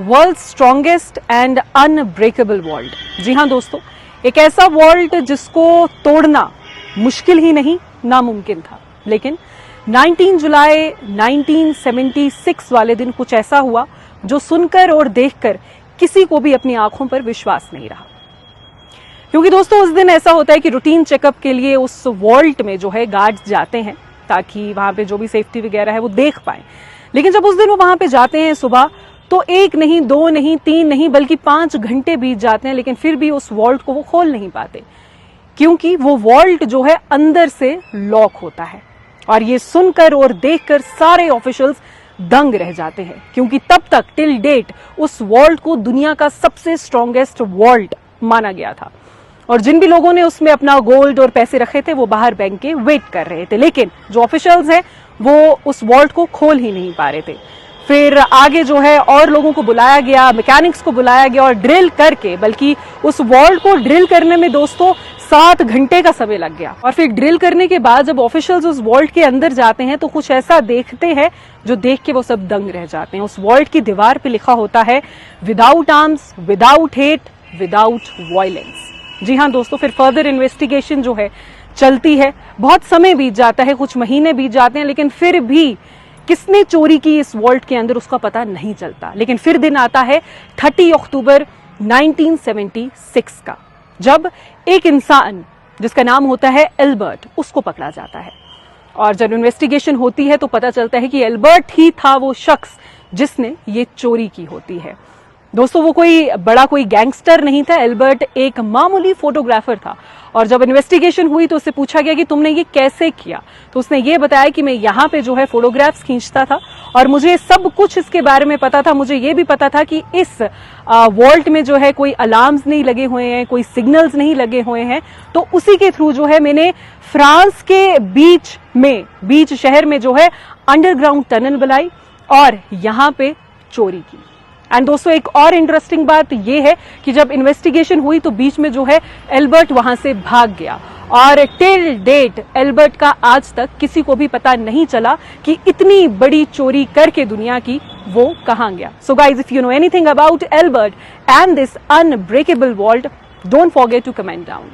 World strongest and unbreakable vault. जी हाँ दोस्तों, एक ऐसा वॉल्ट जिसको तोड़ना मुश्किल ही नहीं नामुमकिन था, लेकिन 19 जुलाई 1976 वाले दिन कुछ ऐसा हुआ जो सुनकर और देखकर किसी को भी अपनी आंखों पर विश्वास नहीं रहा। क्योंकि दोस्तों उस दिन ऐसा होता है कि रूटीन चेकअप के लिए उस वॉल्ट में जो है गार्ड्स जाते हैं ताकि वहां पे जो भी सेफ्टी वगैरह है वो देख पाए। लेकिन जब उस दिन वो वहां पे जाते हैं सुबह, तो 1 नहीं 2 नहीं 3 नहीं बल्कि 5 घंटे बीत जाते हैं, लेकिन फिर भी उस वॉल्ट को वो खोल नहीं पाते, क्योंकि वो वॉल्ट जो है अंदर से लॉक होता है। और ये सुनकर और देखकर सारे ऑफिशियल्स दंग रह जाते हैं, क्योंकि तब तक टिल डेट उस वॉल्ट को दुनिया का सबसे स्ट्रॉन्गेस्ट वॉल्ट माना गया था। और जिन भी लोगों ने उसमें अपना गोल्ड और पैसे रखे थे वो बाहर बैंक के वेट कर रहे थे, लेकिन जो ऑफिशियल्स हैं वो उस वॉल्ट को खोल ही नहीं पा रहे थे। फिर आगे जो है और लोगों को बुलाया गया, मैकेनिक्स को बुलाया गया और ड्रिल करके, बल्कि उस वॉल्ट को ड्रिल करने में दोस्तों 7 घंटे का समय लग गया। और फिर ड्रिल करने के बाद जब ऑफिशियल्स उस वॉल्ट के अंदर जाते हैं तो कुछ ऐसा देखते हैं जो देख के वो सब दंग रह जाते हैं। उस वॉल्ट की दीवार पे लिखा होता है, without arms, without hate, without violence. जी हाँ दोस्तों, फिर फर्दर इन्वेस्टिगेशन जो है चलती है, बहुत समय बीत जाता है, कुछ महीने बीत जाते हैं, लेकिन फिर भी किसने चोरी की इस वॉल्ट के अंदर उसका पता नहीं चलता। लेकिन फिर दिन आता है 30 अक्टूबर 1976 का, जब एक इंसान जिसका नाम होता है एल्बर्ट, उसको पकड़ा जाता है। और जब इन्वेस्टिगेशन होती है तो पता चलता है कि एल्बर्ट ही था वो शख्स जिसने ये चोरी की होती है। दोस्तों वो कोई गैंगस्टर नहीं था, एल्बर्ट एक मामूली फोटोग्राफर था। और जब इन्वेस्टिगेशन हुई तो उससे पूछा गया कि तुमने ये कैसे किया, तो उसने ये बताया कि मैं यहाँ पे जो है फोटोग्राफ्स खींचता था और मुझे सब कुछ इसके बारे में पता था। मुझे ये भी पता था कि इस वॉल्ट में जो है कोई अलार्म्स नहीं लगे हुए हैं, कोई सिग्नल्स नहीं लगे हुए हैं, तो उसी के थ्रू जो है मैंने फ्रांस के बीच शहर में जो है अंडरग्राउंड टनल बनाई और यहाँ पे चोरी की। एंड दोस्तों एक और इंटरेस्टिंग बात यह है कि जब इन्वेस्टिगेशन हुई तो बीच में जो है एल्बर्ट वहां से भाग गया और टिल डेट एल्बर्ट का आज तक किसी को भी पता नहीं चला कि इतनी बड़ी चोरी करके दुनिया की वो कहां गया। So guys, if you know anything about Albert and this unbreakable vault, don't forget to comment down.